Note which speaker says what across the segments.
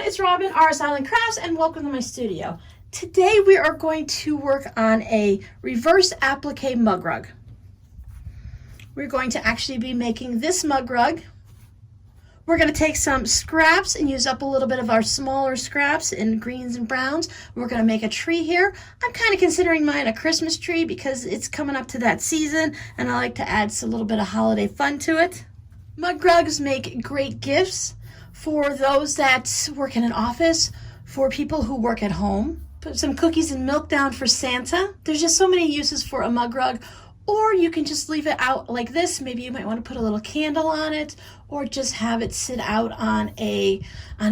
Speaker 1: it's Robin, RS Island Crafts, and welcome to my studio. Today we are going to work on a reverse applique mug rug. We're going to actually be making this mug rug. We're going to take some scraps and use up a little bit of our smaller scraps in greens and browns. We're going to make a tree here. I'm kind of considering mine a Christmas tree because it's coming up to that season and I like to add a little bit of holiday fun to it. Mug rugs make great gifts for those that work in an office, for people who work at home. Put some cookies and milk down for Santa. There's just so many uses for a mug rug. Or you can just leave it out like this. Maybe you might want to put a little candle on it, or just have it sit out on a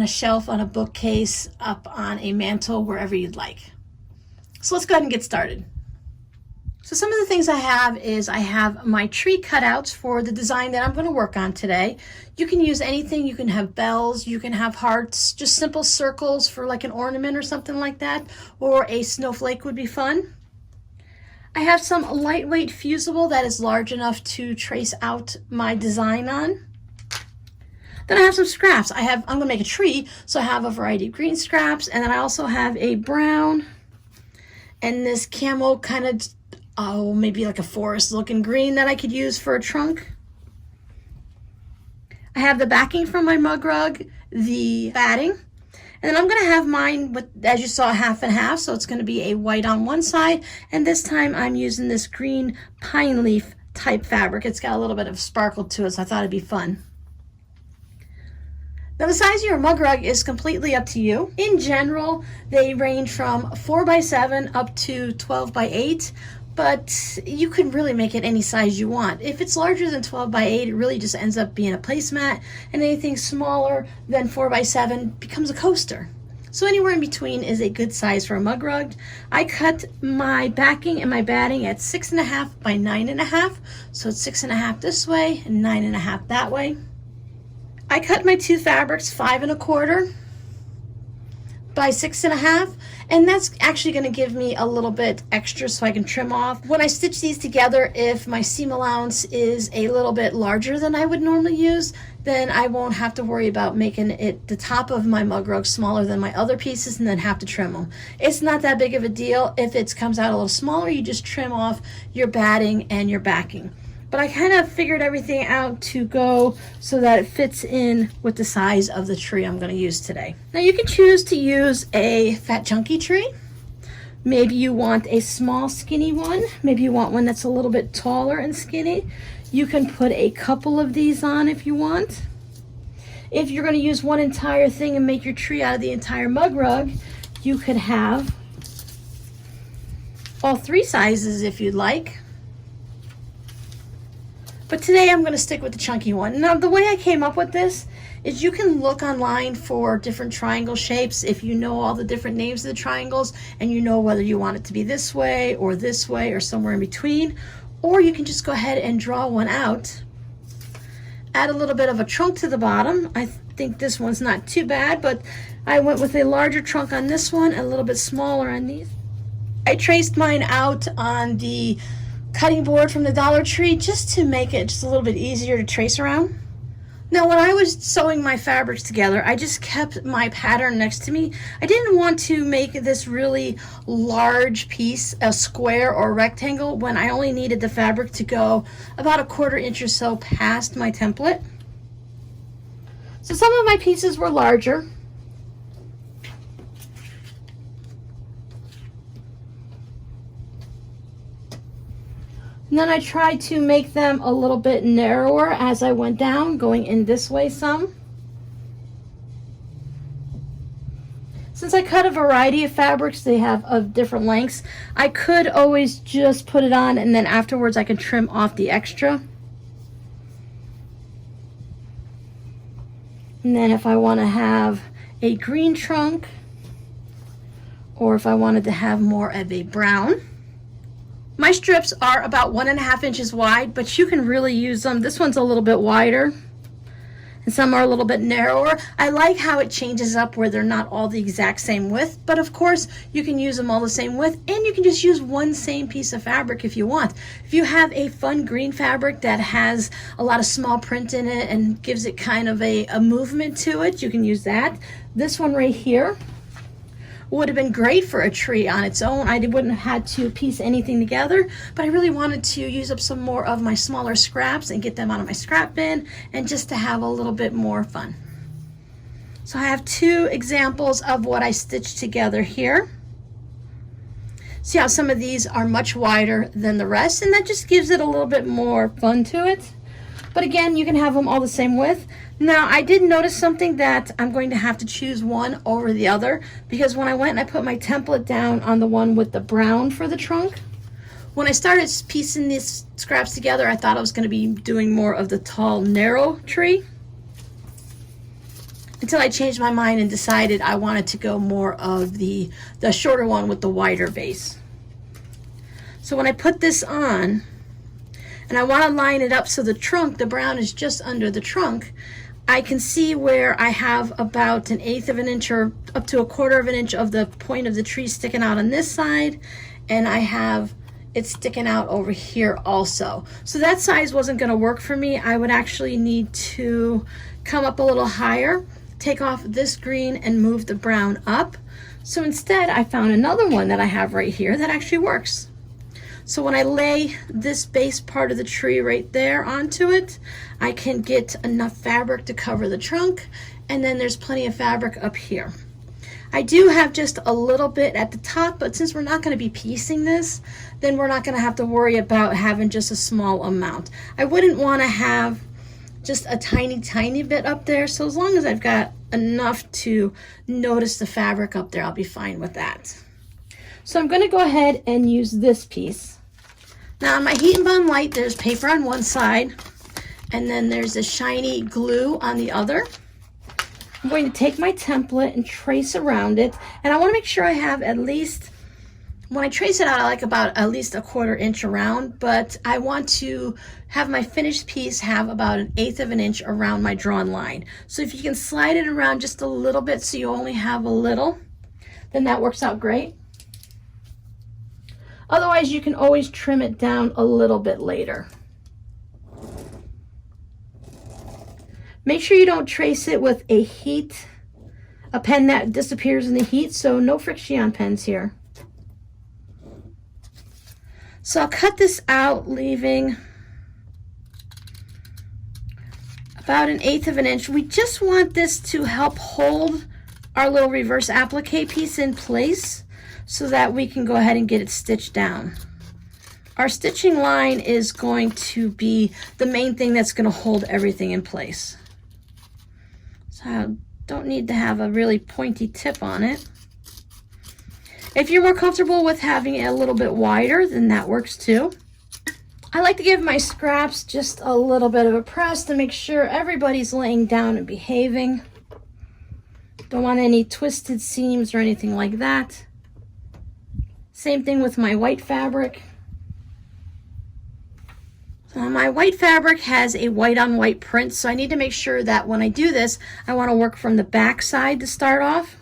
Speaker 1: shelf, on a bookcase, up on a mantle, wherever you'd like. So let's go ahead and get started. So some of the things I have is I have my tree cutouts for the design that I'm going to work on today. You can use anything. You can have bells, you can have hearts, just simple circles for like an ornament or something like that, or a snowflake would be fun. I have some lightweight fusible that is large enough to trace out my design on. Then I have some scraps. I'm going to make a tree, so I have a variety of green scraps, and then I also have a brown and this camel kind of, maybe like a forest looking green that I could use for a trunk. I have the backing from my mug rug, the batting. And then I'm going to have mine with, as you saw, half and half. So it's going to be a white on one side. And this time I'm using this green pine leaf type fabric. It's got a little bit of sparkle to it, so I thought it'd be fun. Now the size of your mug rug is completely up to you. In general, they range from 4x7 up to 12x8. But you can really make it any size you want. If it's larger than 12x8, it really just ends up being a placemat, and anything smaller than 4x7 becomes a coaster. So anywhere in between is a good size for a mug rug. I cut my backing and my batting at 6.5 by 9.5, so it's 6.5 this way and 9.5 that way. I cut my two fabrics 5.25 by 6.5, and that's actually going to give me a little bit extra so I can trim off. When I stitch these together, if my seam allowance is a little bit larger than I would normally use, then I won't have to worry about making it the top of my mug rug smaller than my other pieces and then have to trim them. It's not that big of a deal. If it comes out a little smaller, you just trim off your batting and your backing. But I kind of figured everything out to go so that it fits in with the size of the tree I'm going to use today. Now you can choose to use a fat chunky tree. Maybe you want a small skinny one. Maybe you want one that's a little bit taller and skinny. You can put a couple of these on if you want. If you're going to use one entire thing and make your tree out of the entire mug rug, you could have all three sizes if you'd like. But today I'm going to stick with the chunky one. Now the way I came up with this is you can look online for different triangle shapes if you know all the different names of the triangles and you know whether you want it to be this way or somewhere in between. Or you can just go ahead and draw one out. Add a little bit of a trunk to the bottom. I think this one's not too bad, but I went with a larger trunk on this one, a little bit smaller on these. I traced mine out on the cutting board from the Dollar Tree just to make it just a little bit easier to trace around. Now when I was sewing my fabrics together, I just kept my pattern next to me. I didn't want to make this really large piece, a square or a rectangle, when I only needed the fabric to go about 1/4 inch or so past my template. So some of my pieces were larger. And then I tried to make them a little bit narrower as I went down, going in this way some. Since I cut a variety of fabrics, they have of different lengths, I could always just put it on and then afterwards I can trim off the extra. And then if I want to have a green trunk, or if I wanted to have more of a brown. My strips are about 1.5 inches wide, but you can really use them. This one's a little bit wider. and some are a little bit narrower. I like how it changes up where they're not all the exact same width, but of course you can use them all the same width, and you can just use one same piece of fabric if you want. If you have a fun green fabric that has a lot of small print in it and gives it kind of a movement to it, you can use that. This one right here would have been great for a tree on its own. I wouldn't have had to piece anything together, but I really wanted to use up some more of my smaller scraps and get them out of my scrap bin, and just to have a little bit more fun. So I have two examples of what I stitched together here. See how some of these are much wider than the rest, and that just gives it a little bit more fun to it. But again, you can have them all the same width. Now, I did notice something that I'm going to have to choose one over the other, because when I went and I put my template down on the one with the brown for the trunk, when I started piecing these scraps together, I thought I was going to be doing more of the tall, narrow tree, until I changed my mind and decided I wanted to go more of the shorter one with the wider base. So when I put this on, and I want to line it up so the trunk, the brown is just under the trunk, I can see where I have about 1/8 of an inch or up to 1/4 of an inch of the point of the tree sticking out on this side, and I have it sticking out over here also. So that size wasn't going to work for me. I would actually need to come up a little higher, take off this green and move the brown up. So instead I found another one that I have right here that actually works. So when I lay this base part of the tree right there onto it, I can get enough fabric to cover the trunk, and then there's plenty of fabric up here. I do have just a little bit at the top, but since we're not going to be piecing this, then we're not going to have to worry about having just a small amount. I wouldn't want to have just a tiny bit up there, so as long as I've got enough to notice the fabric up there, I'll be fine with that. So I'm going to go ahead and use this piece. Now on my Heat and Bond Light, there's paper on one side, and then there's a shiny glue on the other. I'm going to take my template and trace around it, and I want to make sure I have at least, when I trace it out, I like about at least 1/4 inch around, but I want to have my finished piece have about 1/8 of an inch around my drawn line. So if you can slide it around just a little bit so you only have a little, then that works out great. Otherwise, you can always trim it down a little bit later. Make sure you don't trace it with a pen that disappears in the heat, so no friction pens here. So I'll cut this out, leaving about 1/8 of an inch. We just want this to help hold our little reverse applique piece in place, so that we can go ahead and get it stitched down. Our stitching line is going to be the main thing that's going to hold everything in place. So I don't need to have a really pointy tip on it. If you're more comfortable with having it a little bit wider, then that works too. I like to give my scraps just a little bit of a press to make sure everybody's laying down and behaving. Don't want any twisted seams or anything like that. Same thing with my white fabric. My white fabric has a white on white print, so I need to make sure that when I do this, I want to work from the back side to start off.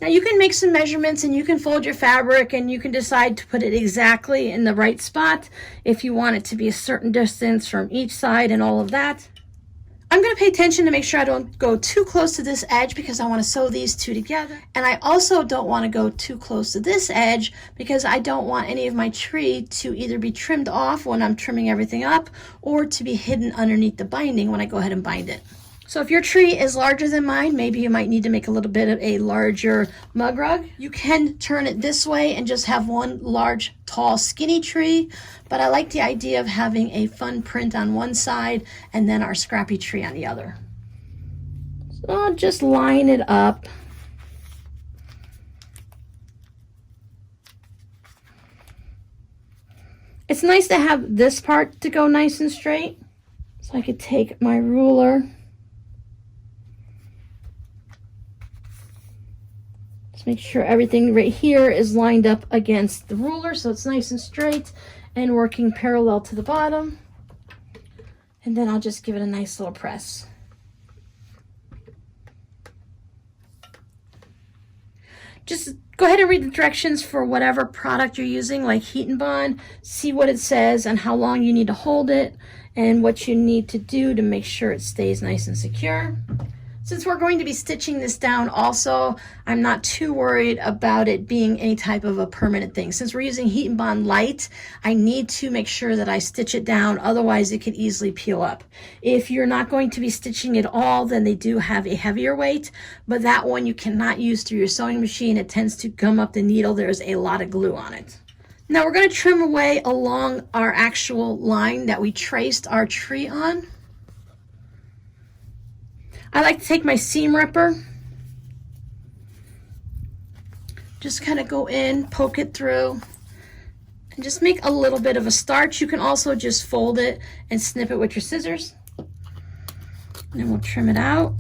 Speaker 1: Now you can make some measurements and you can fold your fabric and you can decide to put it exactly in the right spot if you want it to be a certain distance from each side and all of that. I'm going to pay attention to make sure I don't go too close to this edge because I want to sew these two together. And I also don't want to go too close to this edge because I don't want any of my tree to either be trimmed off when I'm trimming everything up or to be hidden underneath the binding when I go ahead and bind it. So if your tree is larger than mine, maybe you might need to make a little bit of a larger mug rug. You can turn it this way and just have one large, tall, skinny tree. But I like the idea of having a fun print on one side and then our scrappy tree on the other. So I'll just line it up. It's nice to have this part to go nice and straight. So I could take my ruler. Make sure everything right here is lined up against the ruler so it's nice and straight and working parallel to the bottom. And then I'll just give it a nice little press. Just go ahead and read the directions for whatever product you're using, like Heat and Bond. See what it says and how long you need to hold it and what you need to do to make sure it stays nice and secure. Since we're going to be stitching this down also, I'm not too worried about it being any type of a permanent thing. Since we're using Heat and Bond Light, I need to make sure that I stitch it down, otherwise it could easily peel up. If you're not going to be stitching it all, then they do have a heavier weight, but that one you cannot use through your sewing machine. It tends to gum up the needle. There's a lot of glue on it. Now we're going to trim away along our actual line that we traced our tree on. I like to take my seam ripper, just kind of go in, poke it through, and just make a little bit of a starch. You can also just fold it and snip it with your scissors. And then we'll trim it out.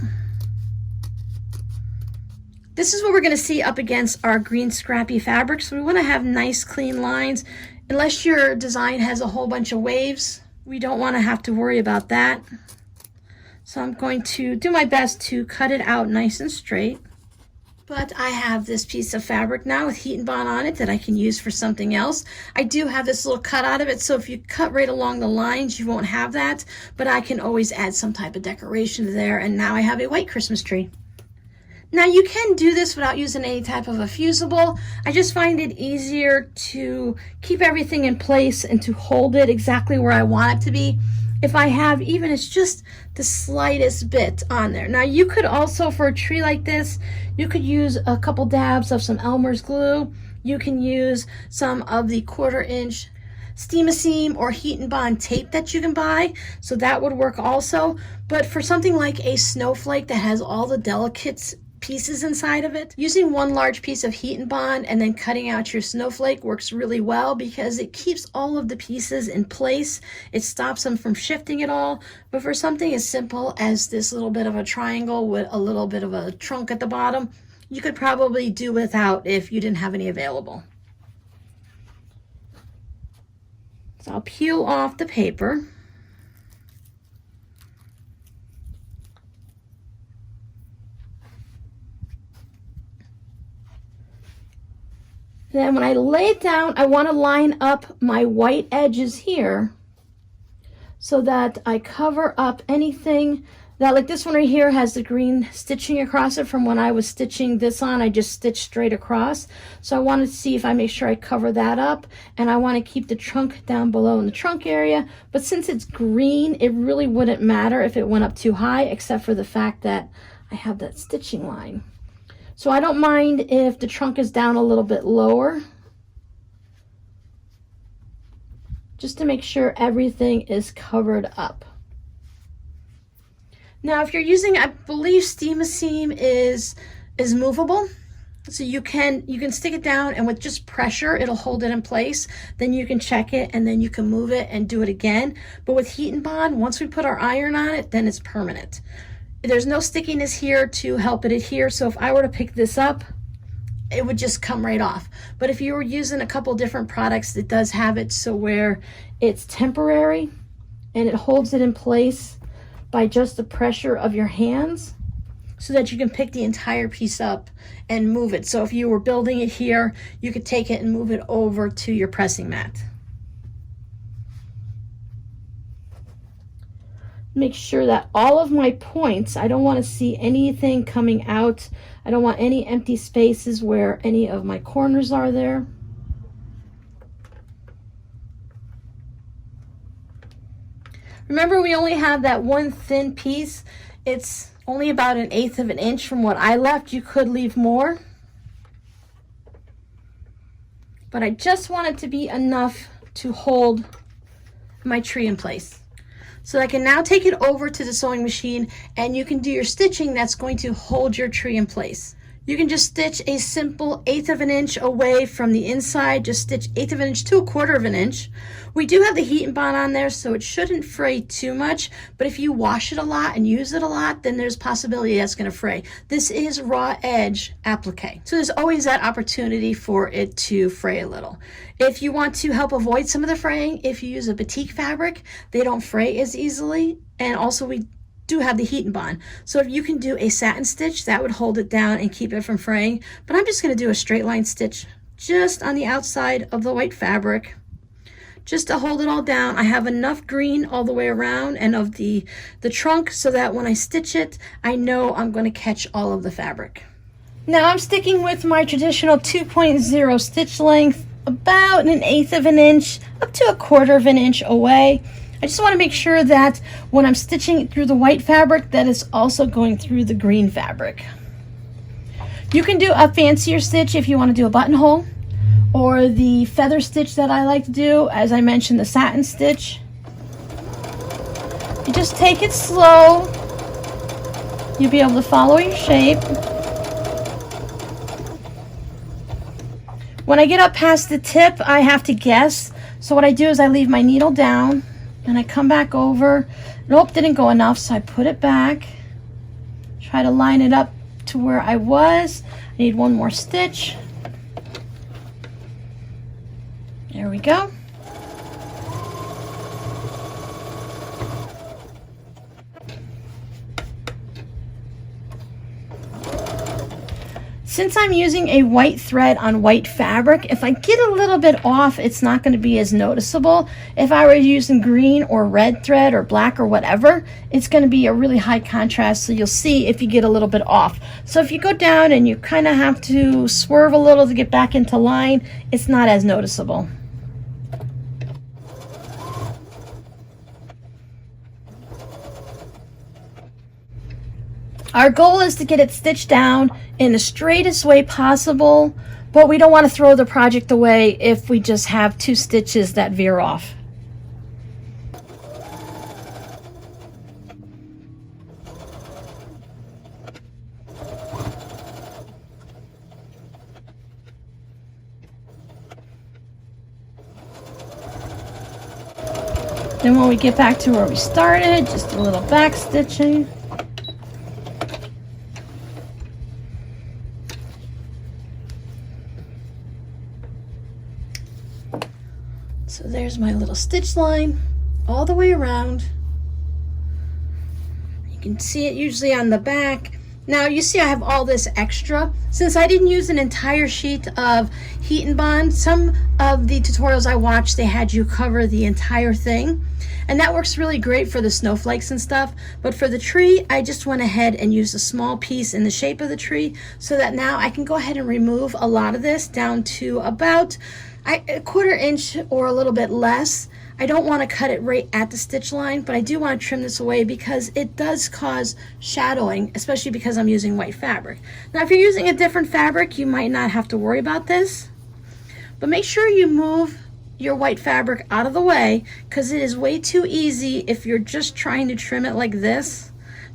Speaker 1: This is what we're going to see up against our green scrappy fabric. So we want to have nice clean lines. Unless your design has a whole bunch of waves, we don't want to have to worry about that. So I'm going to do my best to cut it out nice and straight. But I have this piece of fabric now with Heat and Bond on it that I can use for something else. I do have this little cut out of it, so if you cut right along the lines, you won't have that. But I can always add some type of decoration there, and now I have a white Christmas tree. Now you can do this without using any type of a fusible. I just find it easier to keep everything in place and to hold it exactly where I want it to be. If I have even it's just the slightest bit on there. Now you could also, for a tree like this, you could use a couple dabs of some Elmer's glue. You can use some of the 1/4 inch Steam-A-Seam or Heat and Bond tape that you can buy, so that would work also. But for something like a snowflake that has all the delicate pieces inside of it, using one large piece of Heat and Bond and then cutting out your snowflake works really well because it keeps all of the pieces in place. It stops them from shifting at all. But for something as simple as this little bit of a triangle with a little bit of a trunk at the bottom, you could probably do without if you didn't have any available. So I'll peel off the paper. Then when I lay it down, I want to line up my white edges here so that I cover up anything that, like this one right here has the green stitching across it from when I was stitching this on. I just stitched straight across. So I want to see if I make sure I cover that up, and I want to keep the trunk down below in the trunk area. But since it's green, it really wouldn't matter if it went up too high, except for the fact that I have that stitching line. So I don't mind if the trunk is down a little bit lower, just to make sure everything is covered up. Now, if you're using, I believe Steam-A-Seam is movable, so you can stick it down, and with just pressure, it'll hold it in place. Then you can check it, and then you can move it and do it again. But with Heat and Bond, once we put our iron on it, then it's permanent. There's no stickiness here to help it adhere, so if I were to pick this up, it would just come right off. But if you were using a couple different products, it does have it so where it's temporary and it holds it in place by just the pressure of your hands, so that you can pick the entire piece up and move it. So if you were building it here, you could take it and move it over to your pressing mat. Make sure that all of my points, I don't want to see anything coming out. I don't want any empty spaces where any of my corners are there. Remember, we only have that one thin piece. It's only about 1/8 of an inch from what I left. You could leave more, but I just want it to be enough to hold my tree in place. So I can now take it over to the sewing machine, and you can do your stitching that's going to hold your tree in place. You can just stitch a simple 1/8 of an inch away from the inside. Just stitch 1/8 of an inch to 1/4 of an inch. We do have the Heat and Bond on there, so it shouldn't fray too much, but if you wash it a lot and use it a lot, then there's possibility that's going to fray. This is raw edge applique, so there's always that opportunity for it to fray a little. If you want to help avoid some of the fraying, if you use a batik fabric, they don't fray as easily, and also we do have the heat and bond. So if you can do a satin stitch, that would hold it down and keep it from fraying. But I'm just going to do a straight line stitch just on the outside of the white fabric, just to hold it all down. I have enough green all the way around and of the trunk so that when I stitch it, I know I'm going to catch all of the fabric. Now I'm sticking with my traditional 2.0 stitch length, about 1/8 of an inch up to 1/4 of an inch away. I just want to make sure that when I'm stitching through the white fabric, that it's also going through the green fabric. You can do a fancier stitch if you want to do a buttonhole, or the feather stitch that I like to do, as I mentioned, the satin stitch. You just take it slow. You'll be able to follow your shape. When I get up past the tip, I have to guess. So what I do is I leave my needle down and I come back over. Nope, didn't go enough, so I put it back. Try to line it up to where I was. I need one more stitch. There we go. Since I'm using a white thread on white fabric, if I get a little bit off, it's not going to be as noticeable. If I were using green or red thread or black or whatever, it's going to be a really high contrast, so you'll see if you get a little bit off. So if you go down and you kind of have to swerve a little to get back into line, it's not as noticeable. Our goal is to get it stitched down in the straightest way possible, but we don't want to throw the project away if we just have 2 stitches that veer off. Then when we get back to where we started, just a little back stitching. So there's my little stitch line all the way around. You can see it usually on the back. Now you see I have all this extra. Since I didn't use an entire sheet of heat and bond, some of the tutorials I watched, they had you cover the entire thing. And that works really great for the snowflakes and stuff. But for the tree, I just went ahead and used a small piece in the shape of the tree so that now I can go ahead and remove a lot of this down to about a 1/4 inch or a little bit less. I don't want to cut it right at the stitch line, but I do want to trim this away because it does cause shadowing, especially because I'm using white fabric. Now, if you're using a different fabric, you might not have to worry about this, but make sure you move your white fabric out of the way because it is way too easy if you're just trying to trim it like this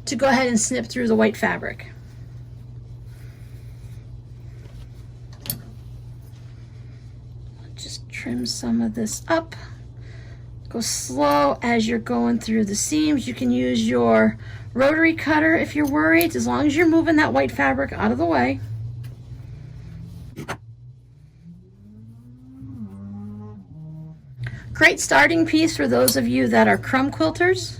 Speaker 1: to go ahead and snip through the white fabric. Just trim some of this up. Go slow as you're going through the seams. You can use your rotary cutter if you're worried, as long as you're moving that white fabric out of the way. Great starting piece for those of you that are crumb quilters.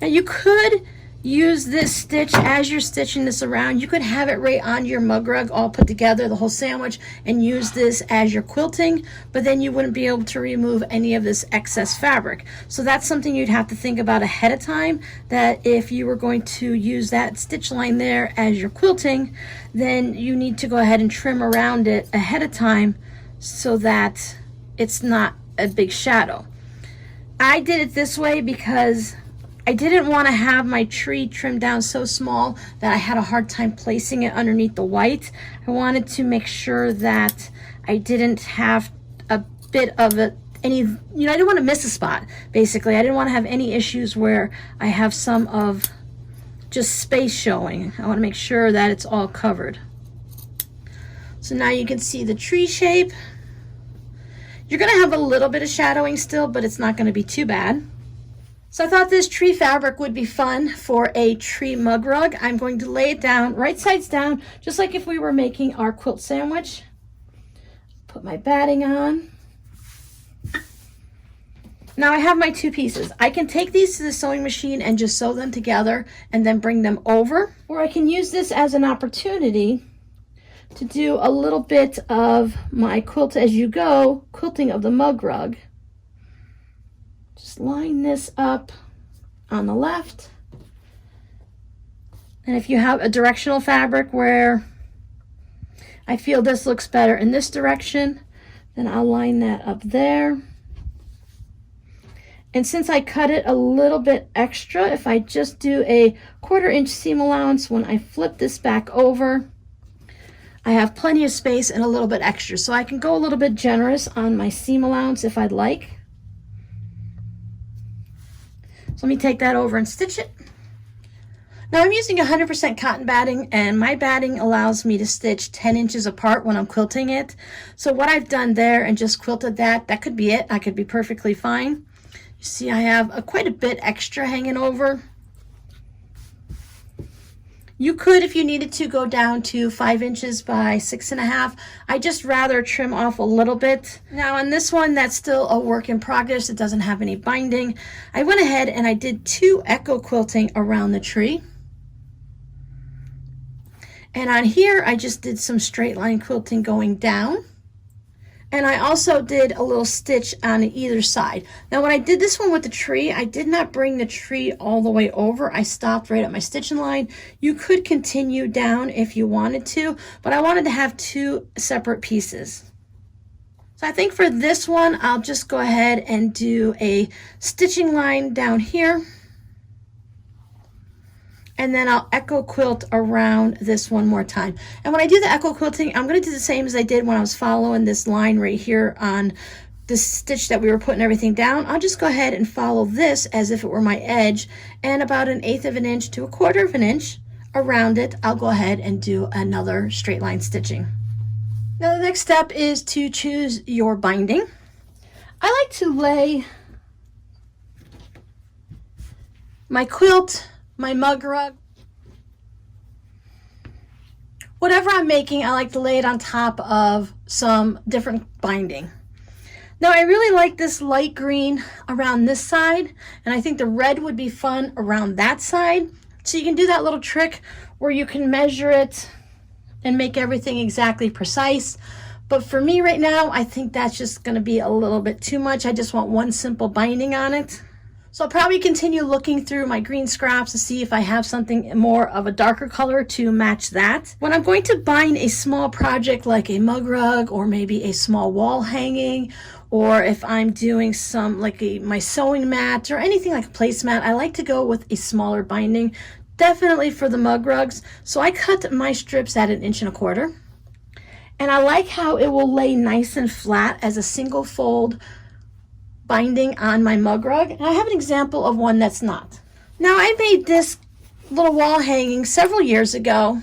Speaker 1: Now you could use this stitch as you're stitching this around. You could have it right on your mug rug all put together, the whole sandwich, and use this as your quilting, but then you wouldn't be able to remove any of this excess fabric. So that's something you'd have to think about ahead of time, that if you were going to use that stitch line there as your quilting, then you need to go ahead and trim around it ahead of time so that it's not a big shadow. I did it this way because I didn't want to have my tree trimmed down so small that I had a hard time placing it underneath the white. I wanted to make sure that I didn't have a bit of I didn't want to miss a spot, basically. I didn't want to have any issues where I have some of just space showing. I want to make sure that it's all covered. So now you can see the tree shape. You're going to have a little bit of shadowing still, but it's not going to be too bad. So I thought this tree fabric would be fun for a tree mug rug. I'm going to lay it down, right sides down, just like if we were making our quilt sandwich. Put my batting on. Now I have my two pieces. I can take these to the sewing machine and just sew them together and then bring them over, or I can use this as an opportunity to do a little bit of my quilt as you go quilting of the mug rug. Just line this up on the left. And if you have a directional fabric where I feel this looks better in this direction, then I'll line that up there. And since I cut it a little bit extra, if I just do a 1/4 inch seam allowance when I flip this back over, I have plenty of space and a little bit extra. So I can go a little bit generous on my seam allowance if I'd like. So let me take that over and stitch it. Now I'm using 100% cotton batting, and my batting allows me to stitch 10 inches apart when I'm quilting it. So what I've done there and just quilted that could be it. I could be perfectly fine. You see I have quite a bit extra hanging over. You could, if you needed to, go down to 5 inches by 6.5. I just rather trim off a little bit. Now on this one, that's still a work in progress. It doesn't have any binding. I went ahead and I did 2 echo quilting around the tree. And on here, I just did some straight line quilting going down. And I also did a little stitch on either side. Now when I did this one with the tree, I did not bring the tree all the way over. I stopped right at my stitching line. You could continue down if you wanted to, but I wanted to have 2 separate pieces. So I think for this one, I'll just go ahead and do a stitching line down here. And then I'll echo quilt around this one more time. And when I do the echo quilting, I'm going to do the same as I did when I was following this line right here on this stitch that we were putting everything down. I'll just go ahead and follow this as if it were my edge, and about 1/8 of an inch to 1/4 of an inch around it, I'll go ahead and do another straight line stitching. Now the next step is to choose your binding. I like to lay my quilt, my mug rug, whatever I'm making, I like to lay it on top of some different binding. Now I really like this light green around this side, and I think the red would be fun around that side. So you can do that little trick where you can measure it and make everything exactly precise. But for me right now, I think that's just going to be a little bit too much. I just want one simple binding on it. So I'll probably continue looking through my green scraps to see if I have something more of a darker color to match that. When I'm going to bind a small project like a mug rug or maybe a small wall hanging, or if I'm doing some like my sewing mat or anything like a placemat, I like to go with a smaller binding, definitely for the mug rugs. So I cut my strips at 1.25 inches. And I like how it will lay nice and flat as a single fold binding on my mug rug. And I have an example of one that's not. Now I made this little wall hanging several years ago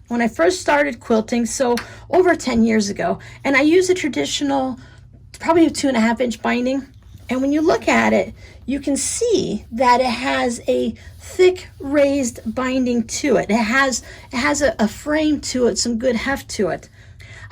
Speaker 1: when I first started quilting, so over 10 years ago. And I used a traditional, probably a 2.5 inch binding. And when you look at it, you can see that it has a thick raised binding to it. It has a frame to it, some good heft to it.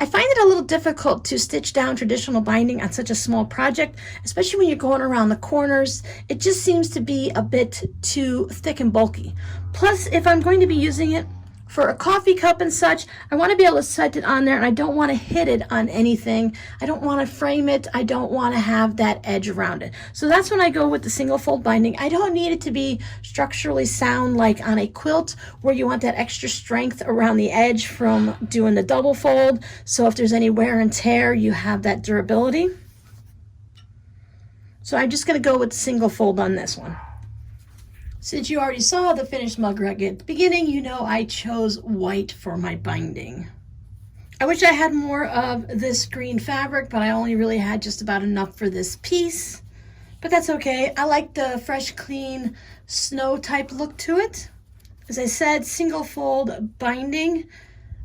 Speaker 1: I find it a little difficult to stitch down traditional binding on such a small project, especially when you're going around the corners. It just seems to be a bit too thick and bulky. Plus, if I'm going to be using it for a coffee cup and such, I want to be able to set it on there, and I don't want to hit it on anything. I don't want to frame it. I don't want to have that edge around it. So that's when I go with the single fold binding. I don't need it to be structurally sound like on a quilt where you want that extra strength around the edge from doing the double fold. So if there's any wear and tear, you have that durability. So I'm just going to go with single fold on this one. Since you already saw the finished mug rug at the beginning, you know I chose white for my binding. I wish I had more of this green fabric, but I only really had just about enough for this piece. But that's okay. I like the fresh, clean, snow type look to it. As I said, single fold binding.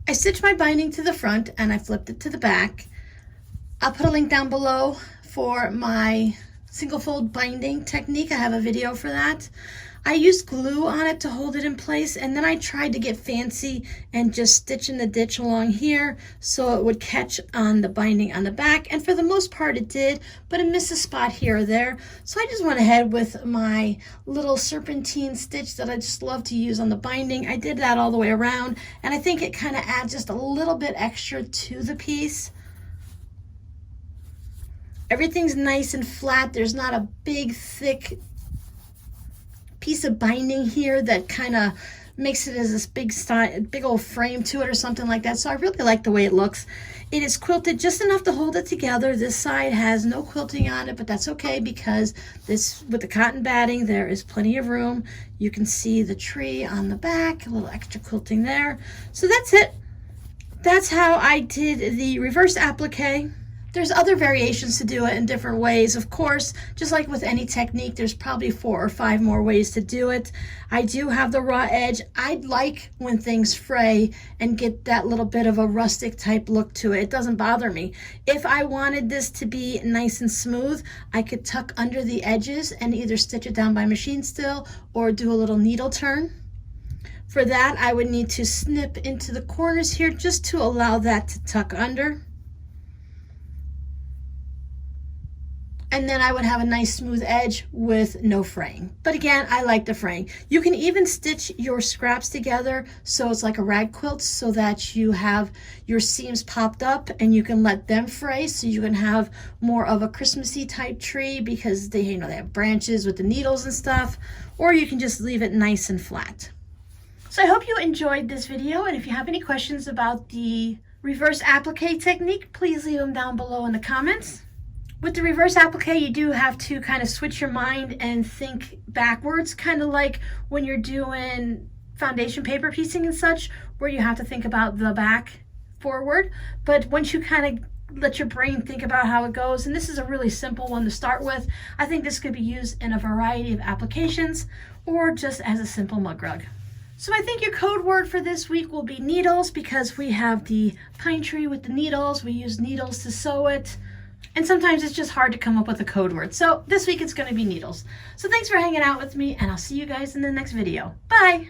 Speaker 1: I stitched my binding to the front and I flipped it to the back. I'll put a link down below for my single fold binding technique. I have a video for that. I used glue on it to hold it in place, and then I tried to get fancy and just stitch in the ditch along here so it would catch on the binding on the back, and for the most part it did, but it missed a spot here or there. So I just went ahead with my little serpentine stitch that I just love to use on the binding. I did that all the way around, and I think it kind of adds just a little bit extra to the piece. Everything's nice and flat. There's not a big thick piece of binding here that kind of makes it as this big old frame to it or something like that. So I really like the way it looks. It is quilted just enough to hold it together. This side has no quilting on it, but that's okay because this, with the cotton batting, there is plenty of room. You can see the tree on the back, a little extra quilting there. So that's it. That's how I did the reverse applique. There's other variations to do it in different ways. Of course, just like with any technique, there's probably 4 or 5 more ways to do it. I do have the raw edge. I like when things fray and get that little bit of a rustic type look to it. It doesn't bother me. If I wanted this to be nice and smooth, I could tuck under the edges and either stitch it down by machine still or do a little needle turn. For that, I would need to snip into the corners here just to allow that to tuck under. And then I would have a nice smooth edge with no fraying. But again, I like the fraying. You can even stitch your scraps together so it's like a rag quilt, so that you have your seams popped up and you can let them fray, so you can have more of a Christmassy type tree because they, you know, they have branches with the needles and stuff, or you can just leave it nice and flat. So I hope you enjoyed this video, and if you have any questions about the reverse applique technique, please leave them down below in the comments. With the reverse applique, you do have to kind of switch your mind and think backwards, kind of like when you're doing foundation paper piecing and such, where you have to think about the back forward. But once you kind of let your brain think about how it goes, and this is a really simple one to start with, I think this could be used in a variety of applications or just as a simple mug rug. So I think your code word for this week will be needles, because we have the pine tree with the needles. We use needles to sew it. And sometimes it's just hard to come up with a code word. So this week it's going to be needles. So thanks for hanging out with me, and I'll see you guys in the next video. Bye!